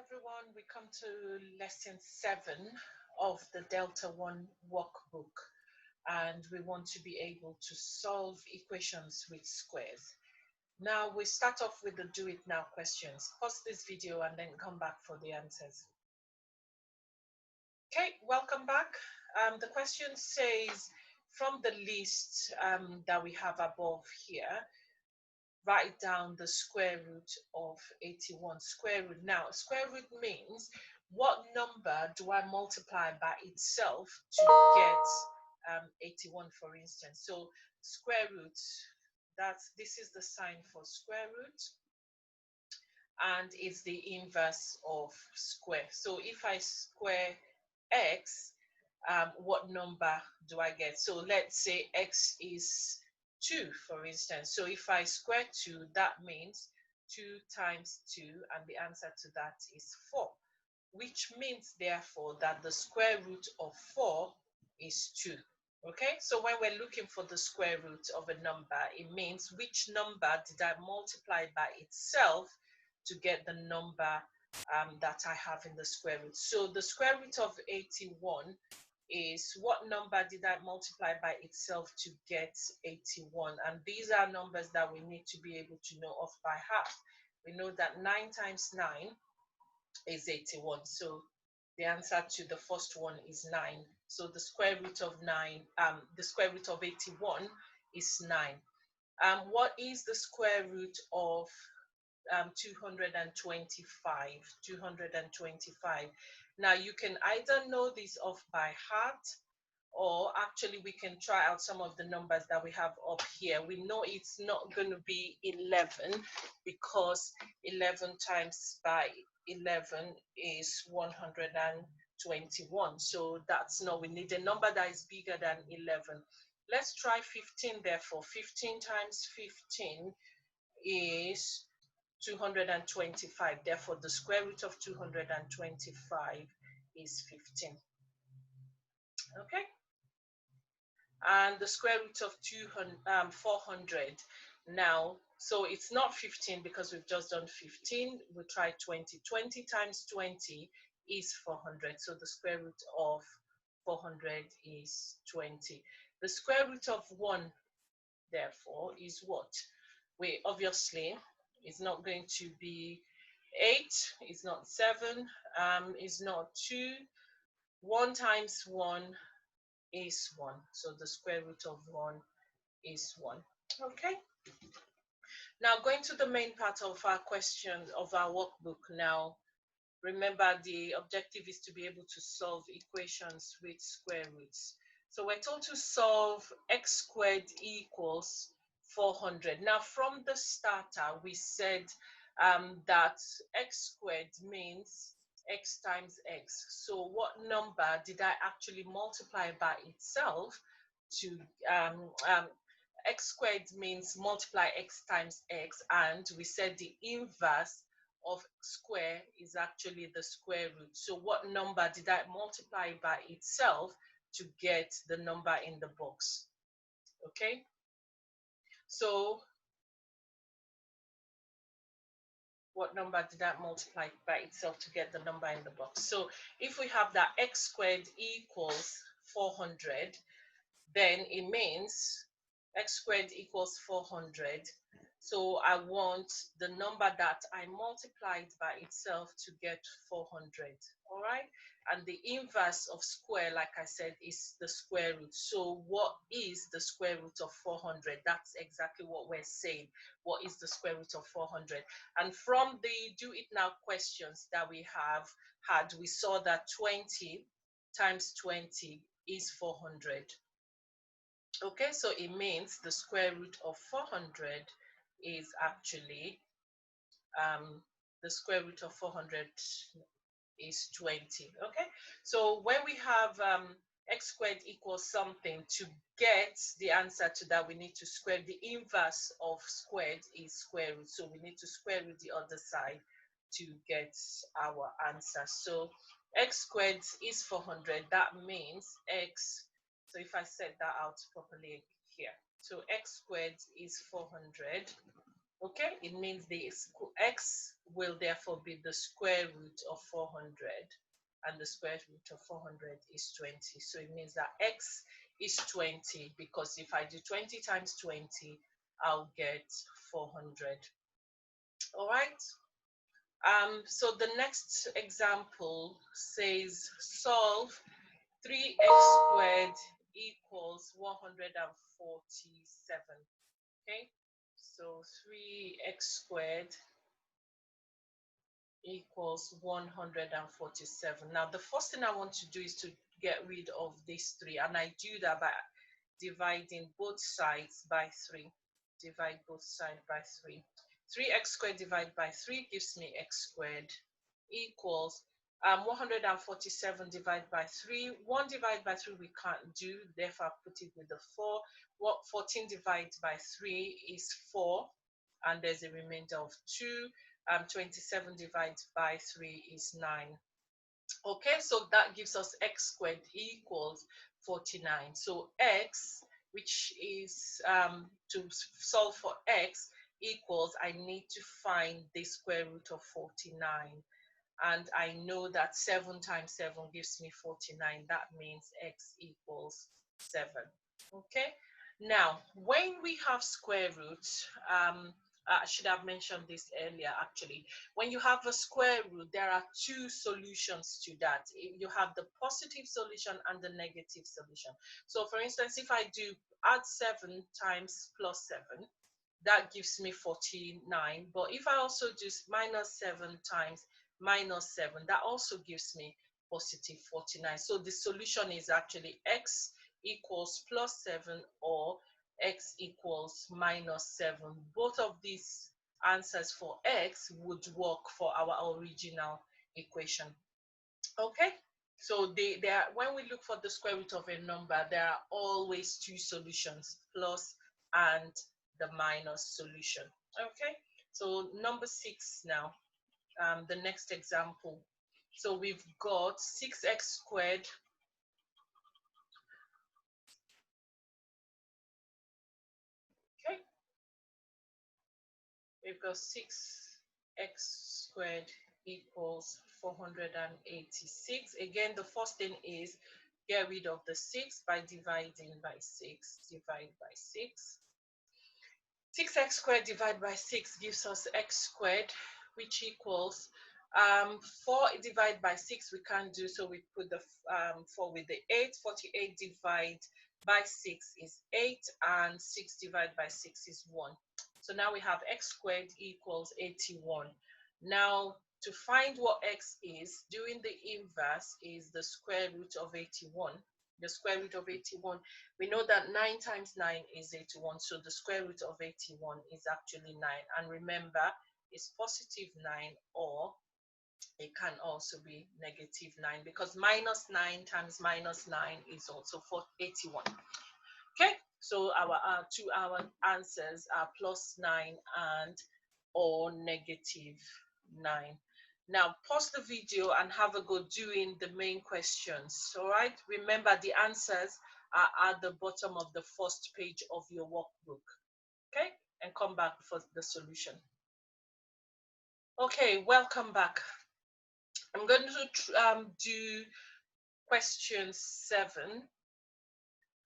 everyone. We come to lesson 7 of the Delta 1 workbook, and we want to be able to solve equations with squares. Now we start off with the do it now questions. Pause this video and then come back for the answers. Okay, welcome back. The question says, from the list that we have above here, write down the square root of 81. Square root. Now, square root means what number do I multiply by itself to get 81, for instance. So square root, this is the sign for square root, and it's the inverse of square. So if I square x, what number do I get? So let's say x is 2, for instance. So if I square 2, that means 2 times 2, and the answer to that is 4, which means therefore that the square root of 4 is 2. Okay, so when we're looking for the square root of a number, it means which number did I multiply by itself to get the number that I have in the square root. So the square root of 81 is what number did I multiply by itself to get 81, and these are numbers that we need to be able to know off by heart. We know that 9 times 9 is 81, so the answer to the first one is 9. So the square root of 9, the square root of 81 is 9. What is the square root of 225? 225. Now you can either know this off by heart, or actually we can try out some of the numbers that we have up here. We know it's not going to be 11, because 11 times by 11 is 121. So that's no, we need a number that is bigger than 11. Let's try 15 therefore. 15 times 15 is 225. Therefore the square root of 225 is 15. Okay, and the square root of 400 now, so it's not 15 because we've just done 15. We'll try 20. 20 times 20 is 400, so the square root of 400 is 20. The square root of 1 therefore is what? We obviously, it's not going to be 8, it's not 7, it's not 2. 1 times 1 is 1, so the square root of 1 is 1. Okay, now going to the main part of our question of our workbook. Now remember, the objective is to be able to solve equations with square roots. So we're told to solve x squared equals 400. Now from the starter we said that x squared means x times x. So what number did I actually multiply by itself to x squared means multiply x times x, and we said the inverse of square is actually the square root. So what number did I multiply by itself to get the number in the box? Okay, so what number did that multiply by itself to get the number in the box? So if we have that x squared equals 400, then it means x squared equals 400. So I want the number that I multiplied by itself to get 400. All right, and the inverse of square, like I said, is the square root. So what is the square root of 400? That's exactly what we're saying. What is the square root of 400? And from the do it now questions that we have had, we saw that 20 times 20 is 400. Okay, so it means the square root of 400 is actually the square root of 400 is 20. Okay, so when we have x squared equals something, to get the answer to that we need to square. The inverse of squared is square root, so we need to square root the other side to get our answer. So x squared is 400. That means x, so if I set that out properly here, so x squared is 400, Okay, it means the x will therefore be the square root of 400, and the square root of 400 is 20. So it means that x is 20, because if I do 20 times 20, I'll get 400. All right. So the next example says solve 3x squared equals 147. Okay, so 3x squared equals 147. Now, the first thing I want to do is to get rid of these 3, and I do that by dividing both sides by 3. Divide both sides by 3. 3x squared divided by 3 gives me x squared equals 147 divided by 3. 1 divided by 3 we can't do, therefore I put it with the 4. 14 divided by 3 is 4, and there's a remainder of 2. 27 divided by 3 is 9. Okay, so that gives us x squared equals 49. So x, which is to solve for x, equals, I need to find the square root of 49. And I know that 7 times 7 gives me 49. That means x equals 7. Okay, now when we have square roots, I should have mentioned this earlier actually. When you have a square root, there are 2 solutions to that. You have the positive solution and the negative solution. So for instance, if I do add 7 times plus 7, that gives me 49. But if I also do minus 7 times minus 7, that also gives me positive 49. So the solution is actually x equals plus 7 or x equals minus 7. Both of these answers for x would work for our original equation. Okay, so they are, when we look for the square root of a number, there are always 2 solutions, plus and the minus solution. Okay, so number 6 now, the next example. So we've got 6x squared we've got 6x squared equals 486. Again, the first thing is get rid of the 6 by dividing by 6. Divide by 6. 6x squared divided by 6 gives us x squared, which equals 4 divided by 6 we can't do, so we put the 4 with the 8. 48 divided by 6 is 8, and 6 divided by 6 is 1. So now we have x squared equals 81. Now, to find what x is, doing the inverse is the square root of 81. The square root of 81, we know that 9 times 9 is 81, so the square root of 81 is actually 9. And remember, it's positive 9, or it can also be negative 9, because minus 9 times minus 9 is also 81. Okay, so our answers are plus 9 and or negative 9. Now pause the video and have a go doing the main questions. All right, remember the answers are at the bottom of the first page of your workbook. Okay, and come back for the solution. Okay, welcome back. I'm going to do question 7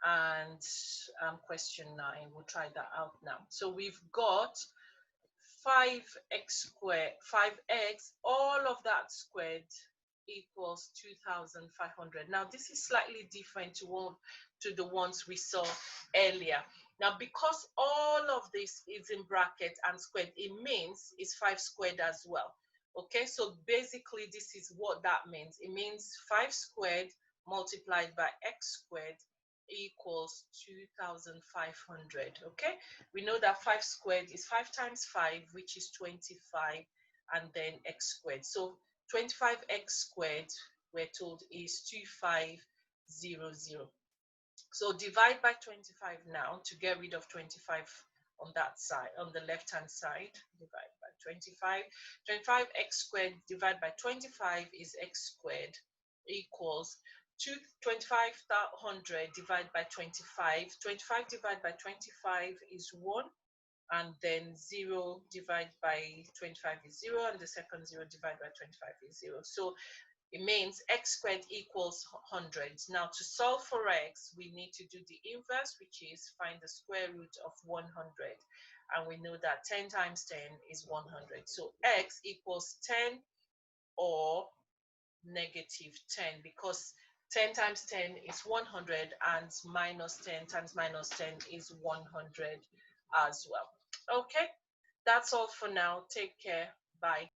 and question 9. We'll try that out now. So we've got 5x squared, 5x, all of that squared equals 2,500. Now this is slightly different to the ones we saw earlier. Now because all of this is in bracket and squared, it means it's 5 squared as well. Okay, so basically this is what that means. It means 5 squared multiplied by x squared equals 2,500. Okay, we know that 5 squared is 5 times 5, which is 25, and then x squared. So 25x squared, we're told, is 2500. So divide by 25 now to get rid of 25 on that side, on the left hand side. Divide by 25. 25x squared divided by 25 is x squared equals 2,500 divided by 25. 25 divided by 25 is 1, and then 0 divided by 25 is 0, and the second 0 divided by 25 is 0. So it means x squared equals 100. Now to solve for x, we need to do the inverse, which is find the square root of 100. And we know that 10 times 10 is 100. So x equals 10 or negative 10, because 10 times 10 is 100 and minus 10 times minus 10 is 100 as well. Okay, that's all for now. Take care. Bye.